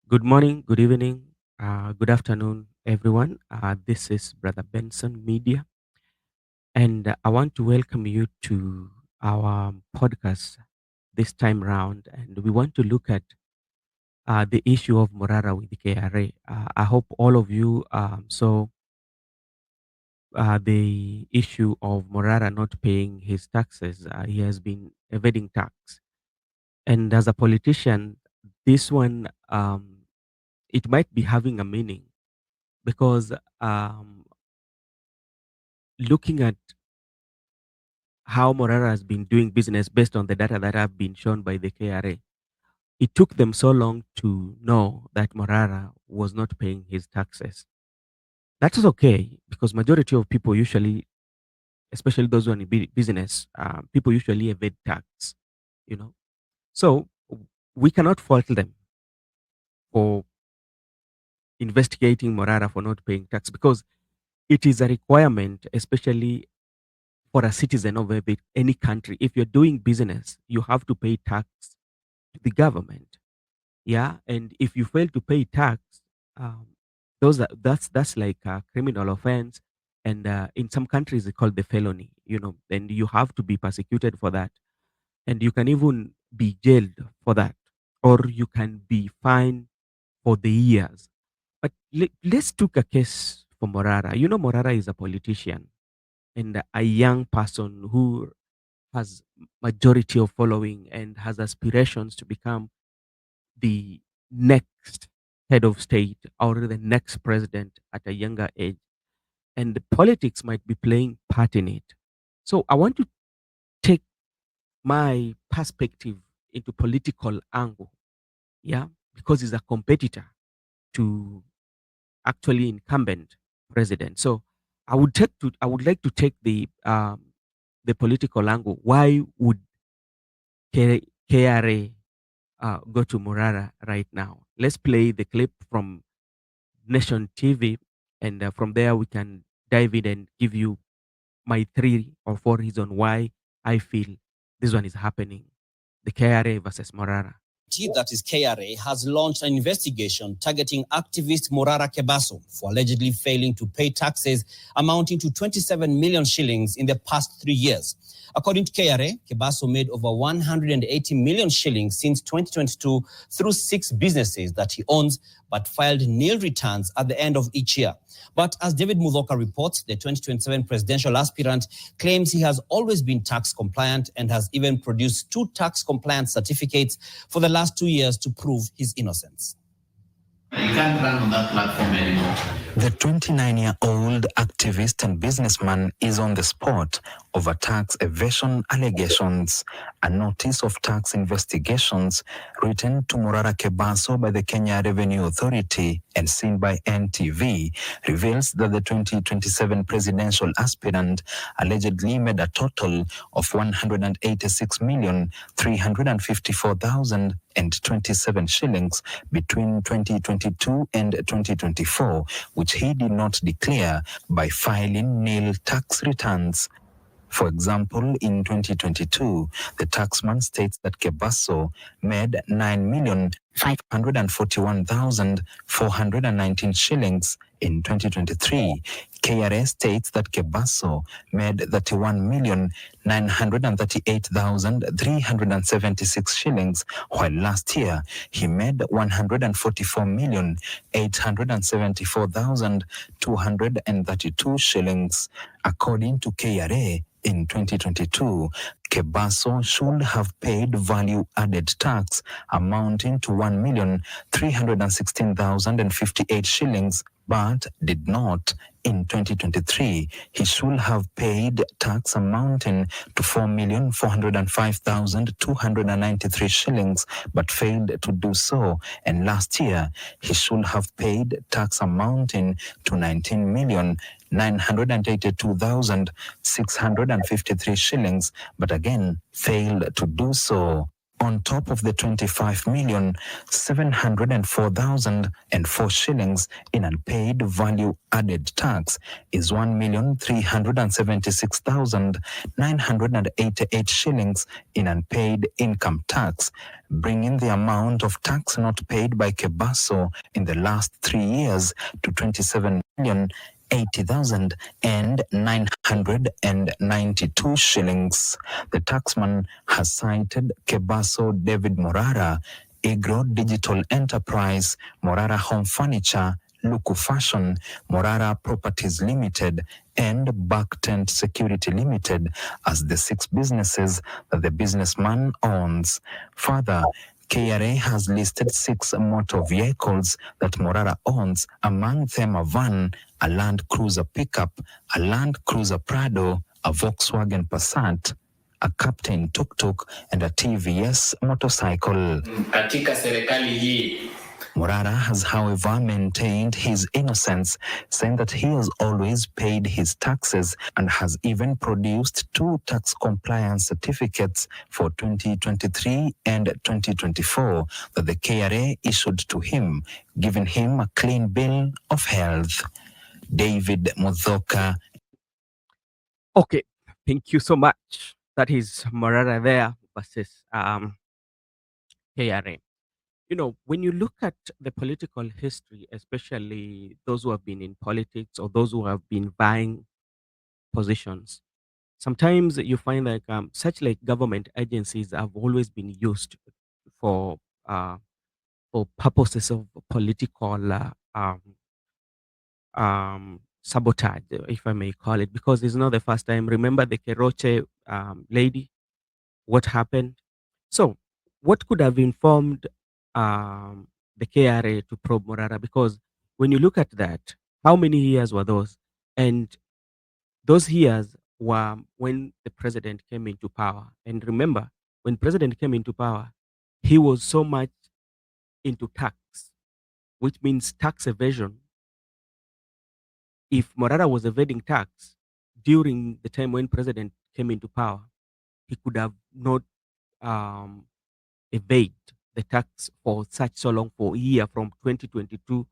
Good morning, good evening, good afternoon, everyone. This is Brother Benson Media, and I want to welcome you to our podcast this time round. And we want to look at the issue of Morara with the KRA. I hope all of you saw the issue of Morara not paying his taxes. He has been evading tax, and as a politician, this one it might be having a meaning because looking at how Morara has been doing business based on the data that have been shown by the KRA, it took them so long to know that Morara was not paying his taxes. That is okay because majority of people usually, especially those who are in business, people usually evade tax. You know, so we cannot fault them for investigating Morara for not paying tax because it is a requirement, especially for a citizen of any country. If you're doing business, you have to pay tax to the government. Yeah, and if you fail to pay tax, um, that's like a criminal offense, and in some countries it's called the felony. And you have to be persecuted for that, and you can even be jailed for that, or you can be fined for the years. But let's take a case for Morara. Morara is a politician and a young person who has majority of following and has aspirations to become the next head of state or the next president at a younger age. And the politics might be playing part in it. So I want to take my perspective into political angle, yeah, because he's a competitor to actually incumbent president. So I would like to take the political angle. Why would KRA go to Morara right now? Let's play the clip from Nation TV, and from there we can dive in and give you my 3 or 4 reasons why I feel this one is happening. The KRA versus Morara. That is KRA, has launched an investigation targeting activist Morara Kebaso for allegedly failing to pay taxes amounting to 27 million shillings in the past 3 years. According to KRA, Kebaso made over 180 million shillings since 2022 through 6 businesses that he owns, but filed nil returns at the end of each year. But as David Mudhoka reports, the 2027 presidential aspirant claims he has always been tax compliant and has even produced 2 tax compliance certificates for the last 2 years to prove his innocence. You can't run on that platform anymore. The 29-year-old activist and businessman is on the spot over tax evasion allegations. A notice of tax investigations written to Morara Kebaso by the Kenya Revenue Authority and seen by NTV reveals that the 2027 presidential aspirant allegedly made a total of 186,354,027 shillings between 2022 and 2024, which he did not declare by filing nil tax returns. For example, in 2022, the taxman states that Kebaso made 9,541,419 shillings. In 2023, KRA states that Kebaso made 31,938,376 shillings, while last year he made 144,874,232 shillings. According to KRA, in 2022, Kebaso should have paid value-added tax amounting to 1,316,058 shillings, but did not. In 2023, he should have paid tax amounting to 4,405,293 shillings, but failed to do so. And last year, he should have paid tax amounting to 19,982,653 shillings, but again failed to do so. On top of the 25,704,004 shillings in unpaid value-added tax is 1,376,988 shillings in unpaid income tax, bringing the amount of tax not paid by Kebaso in the last 3 years to 27,080,992 shillings. The taxman has cited Kebaso David Morara, Agro Digital Enterprise, Morara Home Furniture, Luku Fashion, Morara Properties Limited, and Backtent Security Limited as the 6 businesses that the businessman owns. Further, KRA has listed 6 motor vehicles that Morara owns, among them a van, a Land Cruiser pickup, a Land Cruiser Prado, a Volkswagen Passat, a Captain Tuk-Tuk, and a TVS motorcycle. Katika serikali hii Morara has, however, maintained his innocence, saying that he has always paid his taxes and has even produced 2 tax compliance certificates for 2023 and 2024 that the KRA issued to him, giving him a clean bill of health. David Mudhoka. Okay, thank you so much. That is Morara there versus KRA. You know, when you look at the political history, especially those who have been in politics or those who have been vying positions, sometimes you find like such like government agencies have always been used for uh, for purposes of political sabotage, if I may call it, because it's not the first time. Remember the Keroche lady, what happened? So, what could have informed the KRA to probe Morara? Because when you look at that, how many years were those? And those years were when the president came into power. And remember, when president came into power, he was so much into tax, which means tax evasion. If Morara was evading tax during the time when president came into power, he could have not um, evade the tax for such so long for a year from 2022 to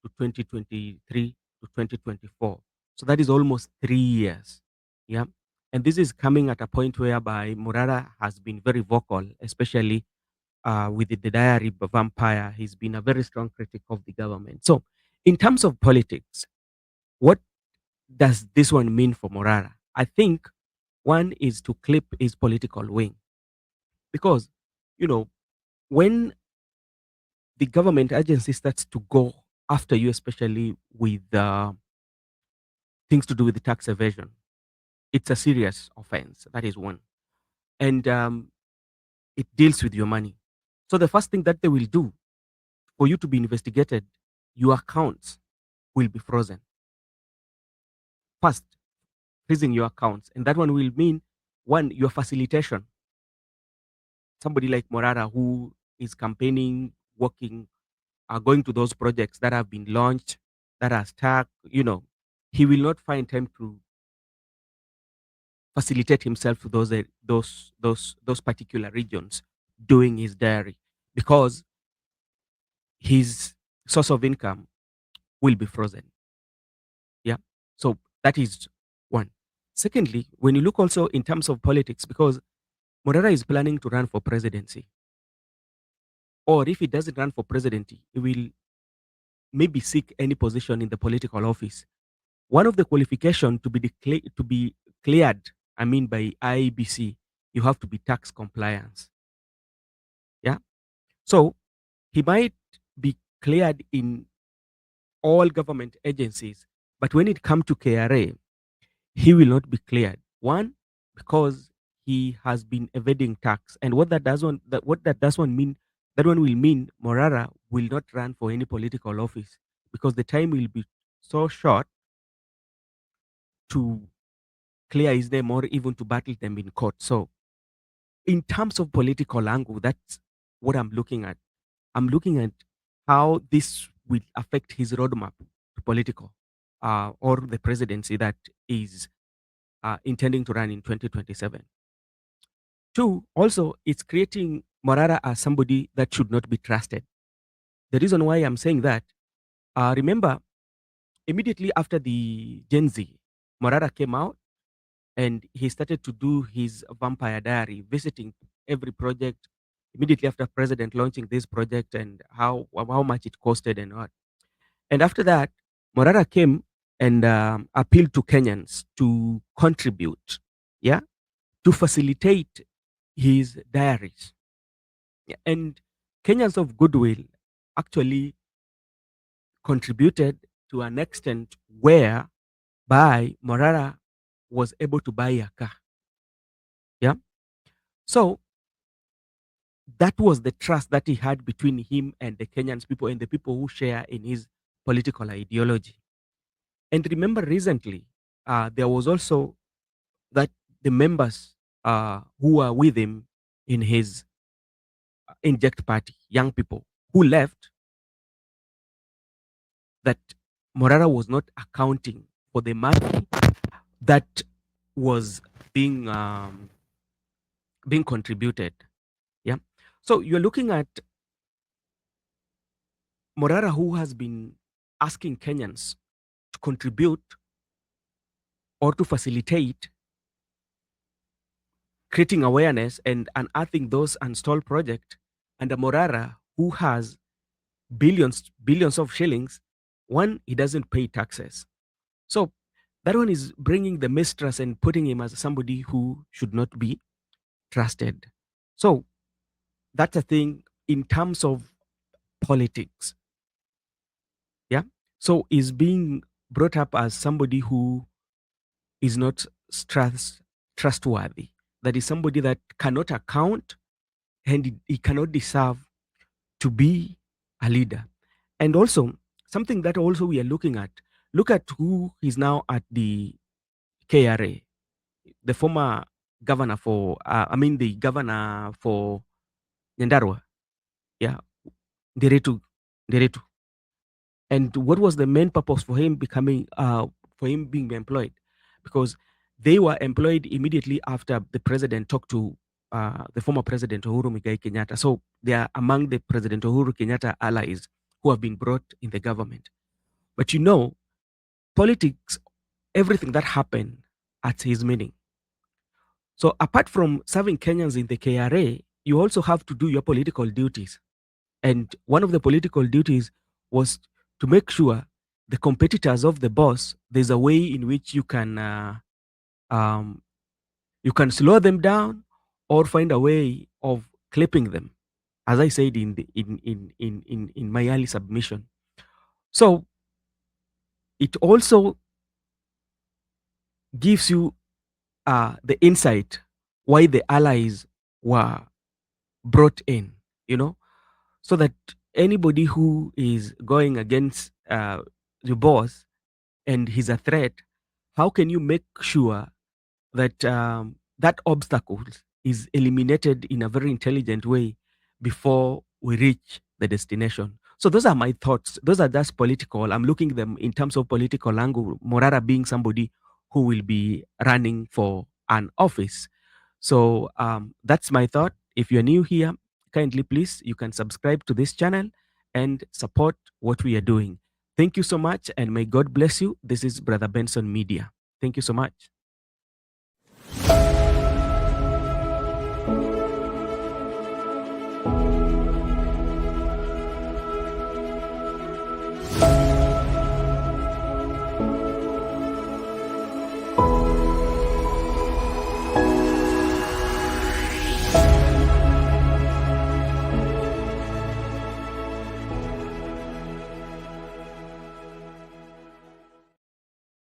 2023 to 2024. So that is almost 3 years. Yeah. And this is coming at a point whereby Morara has been very vocal, especially with the diary vampire. He's been a very strong critic of the government. So, in terms of politics, what does this one mean for Morara? I think one is to clip his political wing because, you know, when the government agency starts to go after you, especially with things to do with the tax evasion, it's a serious offense. That is one. And it deals with your money. So the first thing that they will do for you to be investigated, your accounts will be frozen. First, freezing your accounts. And that one will mean, one, your facilitation. Somebody like Morara who is campaigning, working, going to those projects that have been launched, that are stuck, you know, he will not find time to facilitate himself to those particular regions doing his diary because his source of income will be frozen. Yeah. So that is one. Secondly, when you look also in terms of politics, because Morara is planning to run for presidency, or if he doesn't run for presidency, he will maybe seek any position in the political office. One of the qualifications to be cleared, I mean by IEBC, you have to be tax compliance. Yeah. So he might be cleared in all government agencies, but when it comes to KRA, he will not be cleared. One, because he has been evading tax, and what that does one mean, that one will mean Morara will not run for any political office because the time will be so short to clear his name or even to battle them in court. So, in terms of political angle, that's what I'm looking at. I'm looking at how this will affect his roadmap to political or the presidency that is intending to run in 2027. Two, also, it's creating Morara as somebody that should not be trusted. The reason why I'm saying that, remember, immediately after the Gen Z, Morara came out and he started to do his vampire diary, visiting every project immediately after president launching this project and how much it costed and what. And after that, Morara came and appealed to Kenyans to contribute, yeah, to facilitate his diaries. Yeah, and Kenyans of goodwill actually contributed to an extent whereby Morara was able to buy a car. Yeah. So that was the trust that he had between him and the Kenyans people and the people who share in his political ideology. And remember, recently, there was also that the members who were with him in his inject party, young people who left, that Morara was not accounting for the money that was being being contributed. Yeah. So you're looking at Morara, who has been asking Kenyans to contribute or to facilitate creating awareness and unearthing those unstalled projects, and a Morara who has billions of shillings. One, he doesn't pay taxes. So that one is bringing the mistrust and putting him as somebody who should not be trusted. So that's a thing in terms of politics. Yeah. So is being brought up as somebody who is not trustworthy. That is somebody that cannot account and he cannot deserve to be a leader. And also, something that also we are looking at, look at who is now at the KRA, the former governor for, the governor for Nyandarua, yeah, Nderitu, Nderitu. And what was the main purpose for him for him being employed? Because they were employed immediately after the president talked to the former president Uhuru Muigai Kenyatta. So they are among the President Uhuru Kenyatta allies who have been brought in the government. But politics, everything that happened at his meaning. So apart from serving Kenyans in the KRA, you also have to do your political duties. And one of the political duties was to make sure the competitors of the boss, there's a way in which you can slow them down or find a way of clipping them, as I said in my early submission. So it also gives you the insight why the allies were brought in, so that anybody who is going against the boss and he's a threat, how can you make sure that that obstacle is eliminated in a very intelligent way before we reach the destination? So those are my thoughts. Those are just political. I'm looking at them in terms of political angle. Morara being somebody who will be running for an office. So that's my thought. If you're new here, kindly please, you can subscribe to this channel and support what we are doing. Thank you so much, and may God bless you. This is Brother Benson Media. Thank you so much.